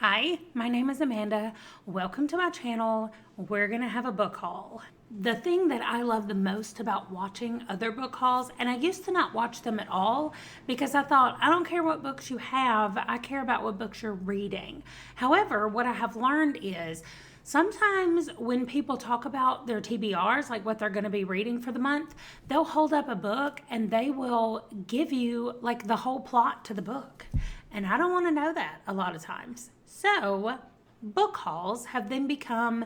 Hi, my name is Amanda. Welcome to my channel. We're gonna have a book haul. The thing that I love the most about watching other book hauls, and I used to not watch them at all because I thought, I don't care what books you have, I care about what books you're reading. However, what I have learned is sometimes when people talk about their TBRs, like what they're going to be reading for the month, they'll hold up a book and they will give you like the whole plot to the book. And I don't want to know that a lot of times. So book hauls have then become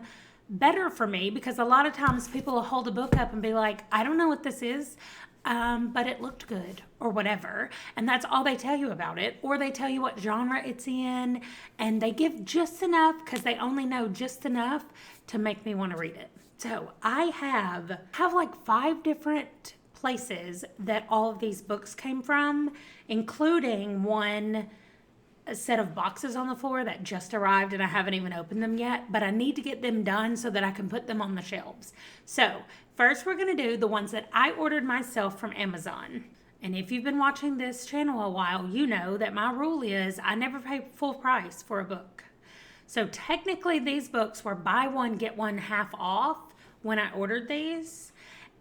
better for me because a lot of times people will hold a book up and be like, I don't know what this is, but it looked good or whatever. And that's all they tell you about it. Or they tell you what genre it's in and they give just enough because they only know just enough to make me want to read it. So I have like 5 different places that all of these books came from, including a set of boxes on the floor that just arrived and I haven't even opened them yet, but I need to get them done so that I can put them on the shelves. So first we're going to do the ones that I ordered myself from Amazon. And if you've been watching this channel a while, you know that my rule is I never pay full price for a book. So technically these books were buy one, get one half off when I ordered these.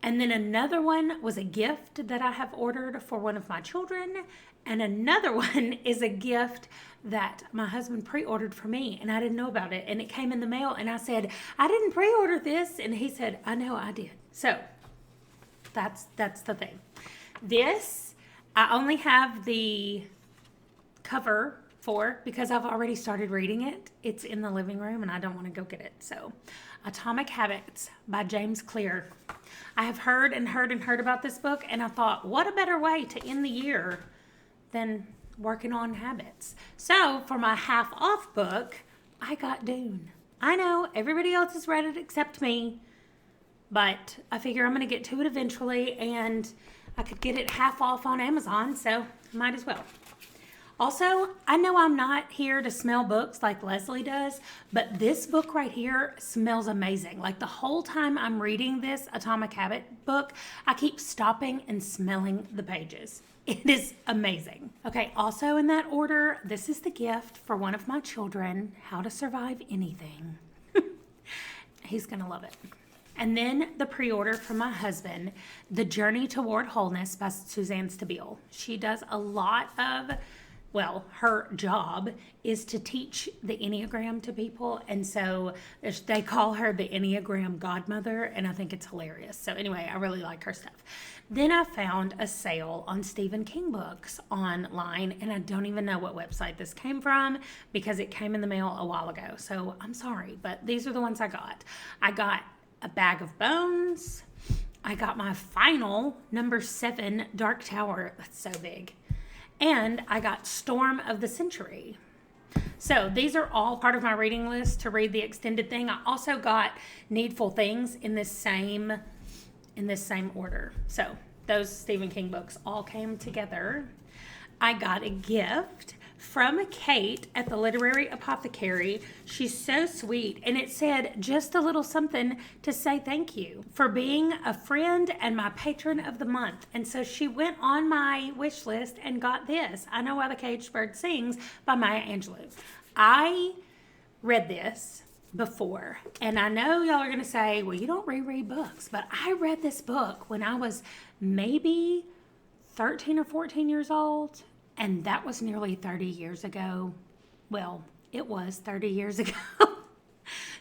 And then another one was a gift that I have ordered for one of my children. And another one is a gift that my husband pre-ordered for me and I didn't know about it. And it came in the mail and I said, I didn't pre-order this. And he said, I know I did. So that's the thing. This, I only have the cover for because I've already started reading it. It's in the living room and I don't want to go get it. So Atomic Habits by James Clear. I have heard about this book and I thought, what a better way to end the year than working on habits. So for my half off book, I got Dune. I know everybody else has read it except me, but I figure I'm going to get to it eventually and I could get it half off on Amazon, so might as well. Also, I know I'm not here to smell books like Leslie does, but this book right here smells amazing. Like the whole time I'm reading this Atomic Habit book, I keep stopping and smelling the pages. It is amazing. Okay, also in that order, this is the gift for one of my children, How to Survive Anything. He's gonna love it. And then the pre-order from my husband, The Journey Toward Wholeness by Suzanne Stabile. She does a lot of, her job is to teach the Enneagram to people. And so they call her the Enneagram godmother. And I think it's hilarious. So anyway, I really like her stuff. Then I found a sale on Stephen King books online. And I don't even know what website this came from because it came in the mail a while ago. So I'm sorry, but these are the ones I got. I got A Bag of Bones. I got my final number 7 Dark Tower. That's so big. And I got Storm of the Century. So these are all part of my reading list to read the extended thing. I also got Needful Things in this same order. So those Stephen King books all came together. I got a gift from Kate at the Literary Apothecary. She's so sweet. And it said just a little something to say thank you for being a friend and my patron of the month. And so she went on my wish list and got this, I Know Why the Caged Bird Sings by Maya Angelou. I read this before. And I know y'all are going to say, well, you don't reread books. But I read this book when I was maybe 13 or 14 years old. And that was nearly 30 years ago. Well, it was 30 years ago.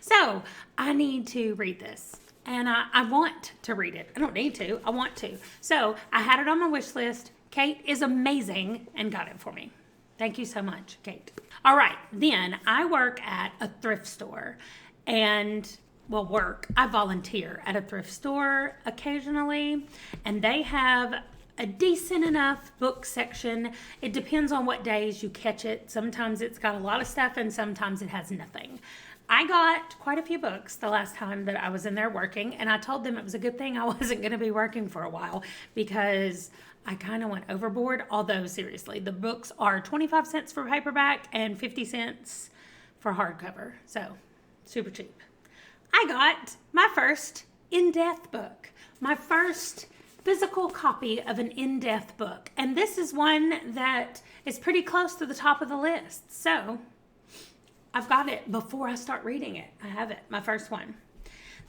So I need to read this. And I want to read it. I don't need to. I want to. So I had it on my wish list. Kate is amazing and got it for me. Thank you so much, Kate. All right. Then I work at a thrift store. And I volunteer at a thrift store occasionally. And they have a decent enough book section. It depends on what days you catch it. Sometimes it's got a lot of stuff and sometimes it has nothing. I got quite a few books the last time that I was in there working, and I told them it was a good thing I wasn't going to be working for a while because I kind of went overboard. Although seriously, the books are 25 cents for paperback and 50 cents for hardcover. So super cheap. I got my first in-depth book. My first physical copy of an in-depth book. And this is one that is pretty close to the top of the list. So I've got it before I start reading it. I have it, my first one.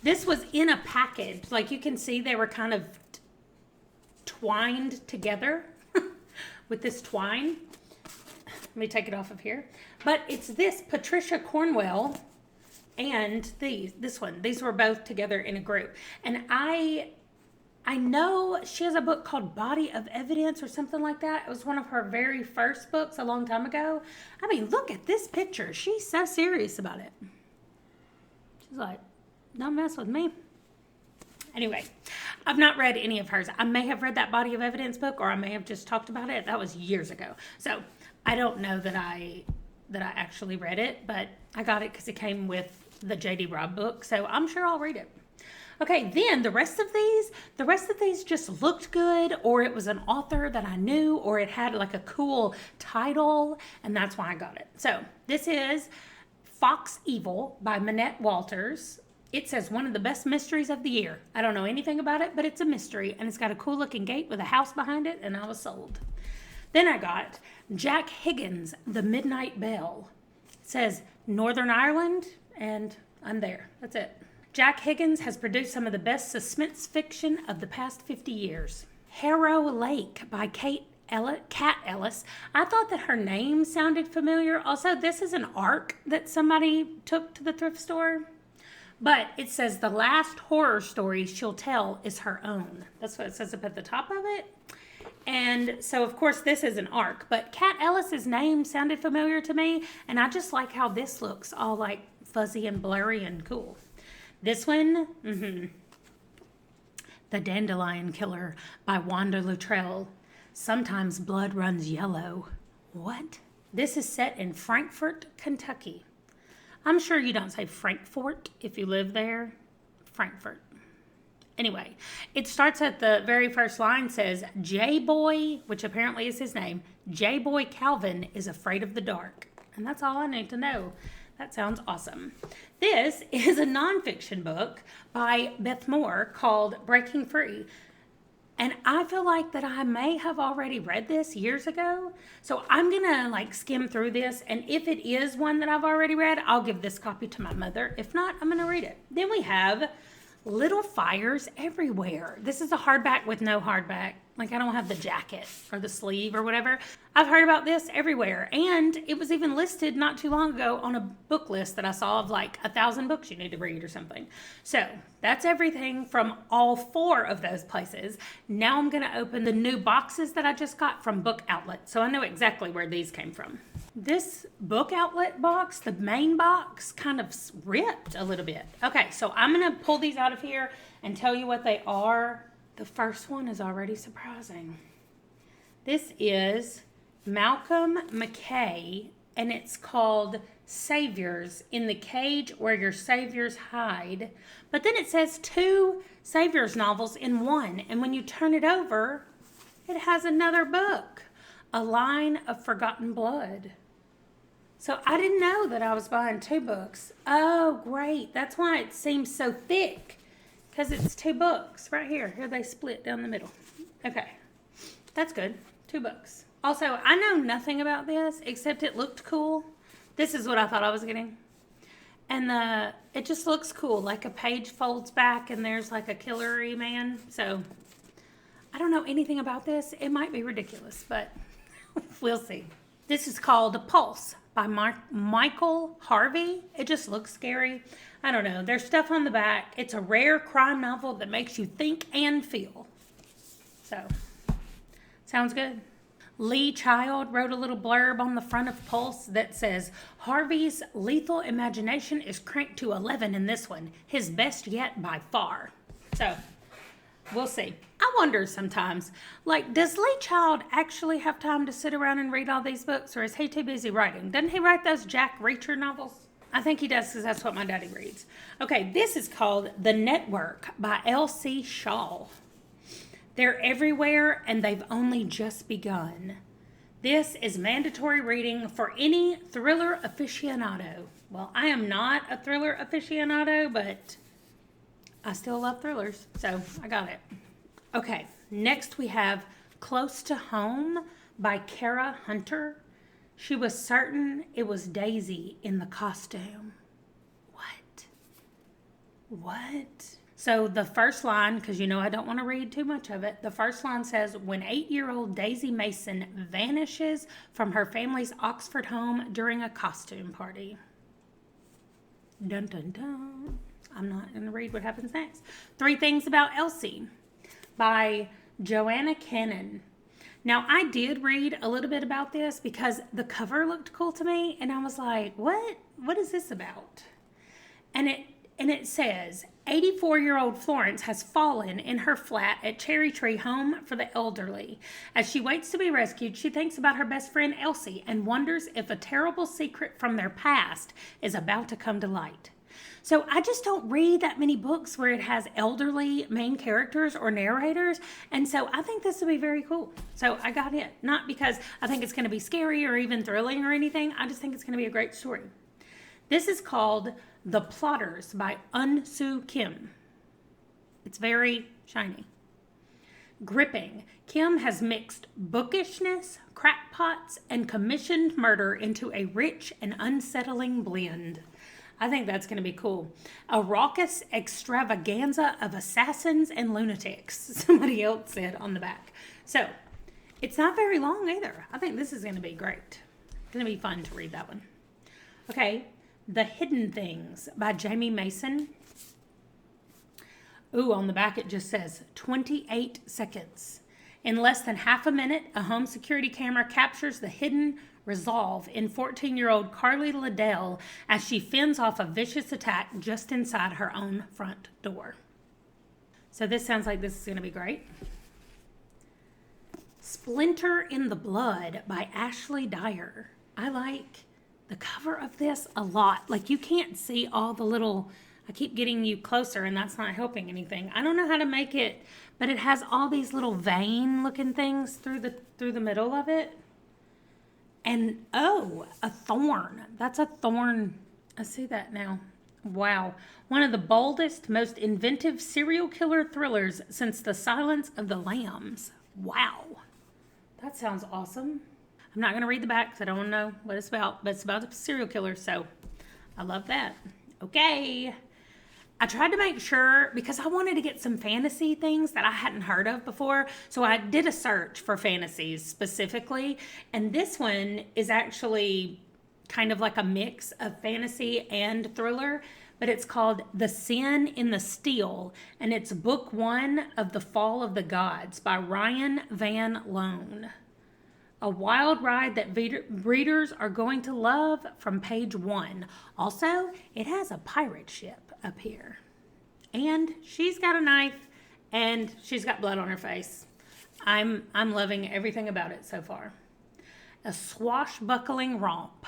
This was in a package. Like you can see they were kind of twined together with this twine. Let me take it off of here. But it's this Patricia Cornwell and this one. These were both together in a group. And I know she has a book called Body of Evidence or something like that. It was one of her very first books a long time ago. I mean, look at this picture. She's so serious about it. She's like, don't mess with me. Anyway, I've not read any of hers. I may have read that Body of Evidence book, or I may have just talked about it. That was years ago. So I don't know that I actually read it, but I got it because it came with the J.D. Robb book. So I'm sure I'll read it. Okay, then the rest of these just looked good, or it was an author that I knew, or it had like a cool title, and that's why I got it. So this is Fox Evil by Minette Walters. It says one of the best mysteries of the year. I don't know anything about it, but it's a mystery, and it's got a cool looking gate with a house behind it, and I was sold. Then I got Jack Higgins, The Midnight Bell. It says Northern Ireland, and I'm there. That's it. Jack Higgins has produced some of the best suspense fiction of the past 50 years. Harrow Lake by Kat Ellis. I thought that her name sounded familiar. Also, this is an ARC that somebody took to the thrift store. But it says the last horror story she'll tell is her own. That's what it says up at the top of it. And so, of course, this is an ARC. But Kat Ellis's name sounded familiar to me. And I just like how this looks all like fuzzy and blurry and cool. This one, The Dandelion Killer by Wanda Luttrell. Sometimes blood runs yellow. What? This is set in Frankfort, Kentucky. I'm sure you don't say Frankfort if you live there. Frankfort. Anyway, it starts at the very first line, says, J-Boy, which apparently is his name, J-Boy Calvin is afraid of the dark. And that's all I need to know. That sounds awesome. This is a nonfiction book by Beth Moore called Breaking Free. And I feel like that I may have already read this years ago. So I'm going to skim through this. And if it is one that I've already read, I'll give this copy to my mother. If not, I'm going to read it. Then we have Little Fires Everywhere. This is a hardback with no hardback. I don't have the jacket or the sleeve or whatever. I've heard about this everywhere. And it was even listed not too long ago on a book list that I saw of 1,000 books you need to read or something. So that's everything from all 4 of those places. Now I'm going to open the new boxes that I just got from Book Outlet. So I know exactly where these came from. This Book Outlet box, the main box, kind of ripped a little bit. Okay, so I'm going to pull these out of here and tell you what they are. The first one is already surprising. This is Malcolm McKay, and it's called Saviors in the Cage Where Your Saviors Hide. But then it says 2 Saviors novels in one, and when you turn it over, it has another book, A Line of Forgotten Blood. So I didn't know that I was buying 2 books. Oh, great. That's why it seems so thick. Because it's 2 books right here. Here they split down the middle. Okay. That's good. 2 books. Also, I know nothing about this except it looked cool. This is what I thought I was getting. And it just looks cool. Like a page folds back and there's a killery man. So I don't know anything about this. It might be ridiculous, but we'll see. This is called Pulse by Michael Harvey. It just looks scary. I don't know. There's stuff on the back. It's a rare crime novel that makes you think and feel. So, sounds good. Lee Child wrote a little blurb on the front of Pulse that says, Harvey's lethal imagination is cranked to 11 in this one. His best yet by far. So, we'll see. I wonder sometimes, does Lee Child actually have time to sit around and read all these books, or is he too busy writing? Doesn't he write those Jack Reacher novels? I think he does because that's what my daddy reads. Okay, this is called The Network by Elsie Shaw. They're everywhere and they've only just begun. This is mandatory reading for any thriller aficionado. Well, I am not a thriller aficionado, but I still love thrillers, so I got it. Okay, next we have Close to Home by Kara Hunter. She was certain it was Daisy in the costume. What? So the first line, because I don't want to read too much of it. The first line says, when 8-year-old Daisy Mason vanishes from her family's Oxford home during a costume party. Dun, dun, dun. I'm not going to read what happens next. 3 Things About Elsie by Joanna Cannon. Now, I did read a little bit about this because the cover looked cool to me, and I was like, what is this about? And it says, 84-year-old Florence has fallen in her flat at Cherry Tree Home for the Elderly. As she waits to be rescued, she thinks about her best friend Elsie and wonders if a terrible secret from their past is about to come to light. So I just don't read that many books where it has elderly main characters or narrators, and so I think this will be very cool. So I got it. Not because I think it's going to be scary or even thrilling or anything. I just think it's going to be a great story. This is called The Plotters by Unsue Kim. It's very shiny. Gripping. Kim has mixed bookishness, crackpots, and commissioned murder into a rich and unsettling blend. I think that's going to be cool. A raucous extravaganza of assassins and lunatics, somebody else said on the back. So, it's not very long either. I think this is going to be great. It's going to be fun to read that one. Okay. The Hidden Things by Jamie Mason. Ooh, on the back it just says 28 seconds. In less than half a minute, a home security camera captures the hidden resolve in 14-year-old Carly Liddell as she fends off a vicious attack just inside her own front door. So this sounds like this is going to be great. Splinter in the Blood by Ashley Dyer. I like the cover of this a lot. Like, you can't see all the little, I keep getting you closer and that's not helping anything. I don't know how to make it, but it has all these little vein looking things through the middle of it. And a thorn. That's a thorn. I see that now. Wow. One of the boldest, most inventive serial killer thrillers since The Silence of the Lambs. Wow. That sounds awesome. I'm not going to read the back because I don't want to know what it's about, but it's about a serial killer, so I love that. Okay. I tried to make sure, because I wanted to get some fantasy things that I hadn't heard of before, so I did a search for fantasies specifically, and this one is actually kind of like a mix of fantasy and thriller, but it's called The Sin in the Steel, and it's book 1 of The Fall of the Gods by Ryan Van Loan. A wild ride that readers are going to love from page 1. Also, it has a pirate ship up here. And she's got a knife and she's got blood on her face. I'm loving everything about it so far. A swashbuckling romp.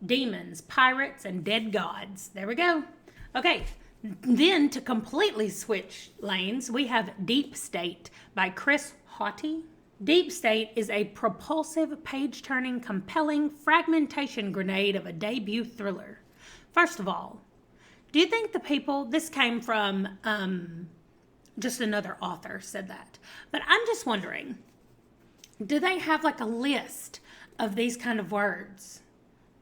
Demons, pirates, and dead gods. There we go. Okay, then to completely switch lanes, we have Deep State by Chris Haughty. Deep State is a propulsive, page-turning, compelling fragmentation grenade of a debut thriller. First of all, do you think the people, this came from just another author said that, but I'm just wondering, do they have like a list of these kind of words?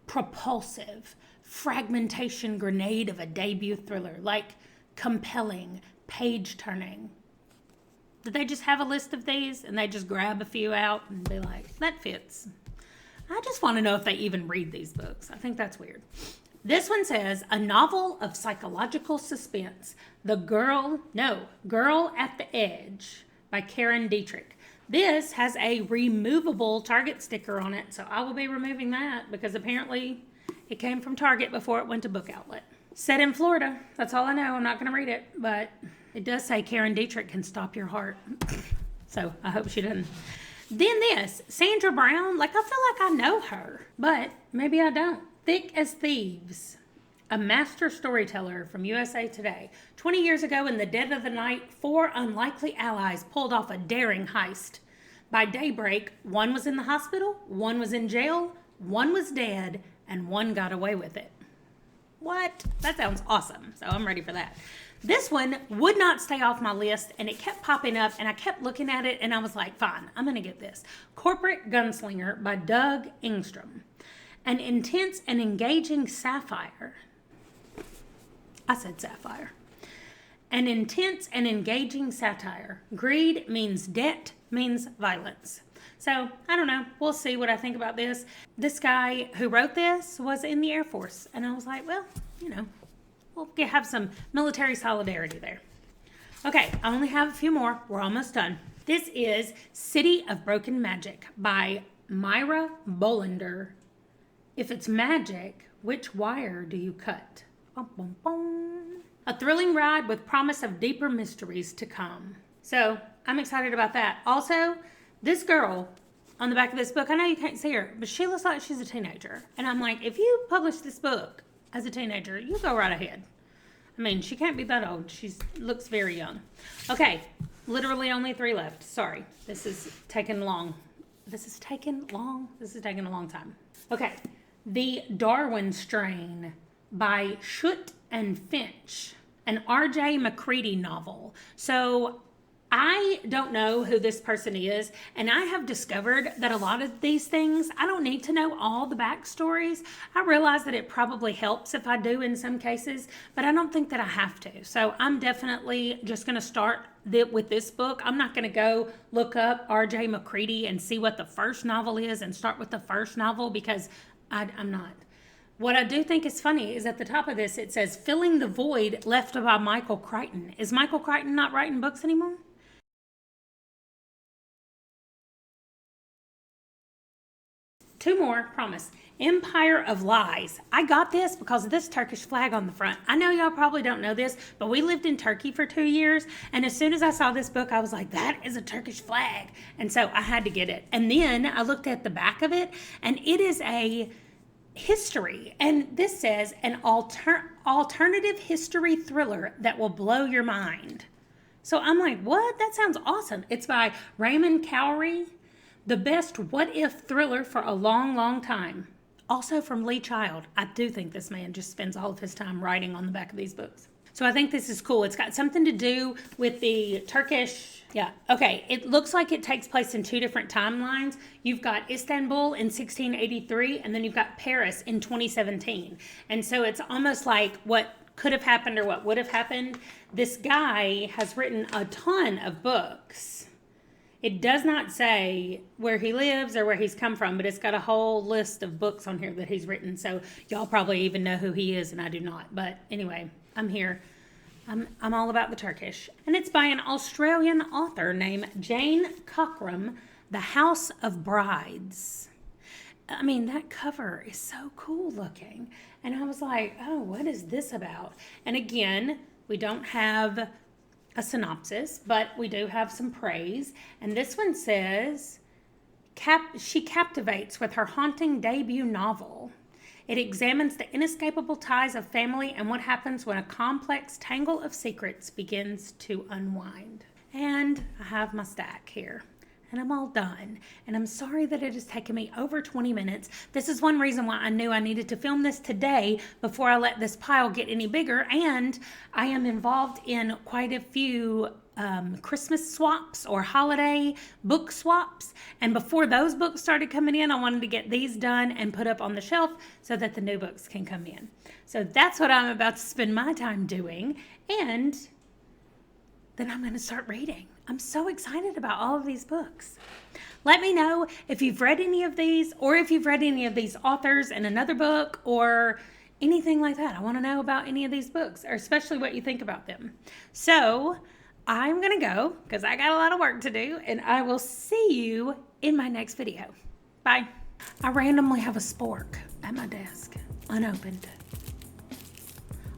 Propulsive, fragmentation grenade of a debut thriller, like compelling, page-turning. Did they just have a list of these and they just grab a few out and be like, that fits? I just want to know if they even read these books. I think that's weird. This one says, a novel of psychological suspense, Girl at the Edge by Karen Dietrich. This has a removable Target sticker on it, so I will be removing that because apparently it came from Target before it went to Book Outlet. Set in Florida. That's all I know. I'm not going to read it, but it does say Karen Dietrich can stop your heart. So I hope she doesn't. Then this, Sandra Brown. Like, I feel like I know her, but maybe I don't. Thick as Thieves. A master storyteller from USA Today. 20 years ago, in the dead of the night, 4 unlikely allies pulled off a daring heist. By daybreak, 1 was in the hospital, 1 was in jail, 1 was dead, and 1 got away with it. What? That sounds awesome. So I'm ready for that. This one would not stay off my list, and it kept popping up, and I kept looking at it, and I was like, fine, I'm going to get this. Corporate Gunslinger by Doug Engstrom. An intense and engaging sapphire. I said sapphire. An intense and engaging satire. Greed means debt, means violence. So, I don't know. We'll see what I think about this. This guy who wrote this was in the Air Force. And I was like, well, you know, we'll have some military solidarity there. Okay, I only have a few more. We're almost done. This is City of Broken Magic by Myra Bolander. If it's magic, which wire do you cut? Bum, bum, bum. A thrilling ride with promise of deeper mysteries to come. So, I'm excited about that. Also, this girl on the back of this book, I know you can't see her, but she looks like she's a teenager. And I'm like, if you publish this book as a teenager, you go right ahead. I mean, she can't be that old. She looks very young. Okay, literally only 3 left. Sorry, this is taking long. This is taking a long time. Okay, The Darwin Strain by Schutt and Finch, an R.J. McCready novel. So I don't know who this person is, and I have discovered that a lot of these things, I don't need to know all the backstories. I realize that it probably helps if I do in some cases, but I don't think that I have to. So I'm definitely just going to start with this book. I'm not going to go look up R.J. McCready and see what the first novel is and start with the first novel because I'm not. What I do think is funny is at the top of this, it says, Filling the Void Left by Michael Crichton. Is Michael Crichton not writing books anymore? Two more, promise. Empire of Lies. I got this because of this Turkish flag on the front. I know y'all probably don't know this, but we lived in Turkey for 2 years. And as soon as I saw this book, I was like, that is a Turkish flag. And so I had to get it. And then I looked at the back of it, and it is a history. And this says an alternative history thriller that will blow your mind. So I'm like, what? That sounds awesome. It's by Raymond Cowrie. The best what-if thriller for a long, long time. Also from Lee Child. I do think this man just spends all of his time writing on the back of these books. So I think this is cool. It's got something to do with the Turkish. Yeah, okay. It looks like it takes place in 2 different timelines. You've got Istanbul in 1683, and then you've got Paris in 2017. And so it's almost like what could have happened or what would have happened. This guy has written a ton of books. It does not say where he lives or where he's come from, but it's got a whole list of books on here that he's written. So y'all probably even know who he is, and I do not. But anyway, I'm here. I'm all about the Turkish. And it's by an Australian author named Jane Cockrum, The House of Brides. I mean, that cover is so cool looking. And I was like, oh, what is this about? And again, we don't have a synopsis, but we do have some praise. And this one says, she captivates with her haunting debut novel. It examines the inescapable ties of family and what happens when a complex tangle of secrets begins to unwind. And I have my stack here. And I'm all done. And I'm sorry that it has taken me over 20 minutes. This is one reason why I knew I needed to film this today before I let this pile get any bigger. And I am involved in quite a few Christmas swaps or holiday book swaps. And before those books started coming in, I wanted to get these done and put up on the shelf so that the new books can come in. So that's what I'm about to spend my time doing. And then I'm going to start reading. I'm so excited about all of these books. Let me know if you've read any of these or if you've read any of these authors in another book or anything like that. I want to know about any of these books, or especially what you think about them. So I'm going to go because I got a lot of work to do, and I will see you in my next video. Bye. I randomly have a spork at my desk, unopened.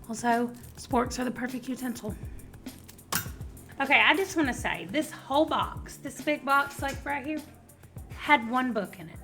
Also, sporks are the perfect utensil. Okay, I just want to say, this whole box, this big box like right here, had 1 book in it.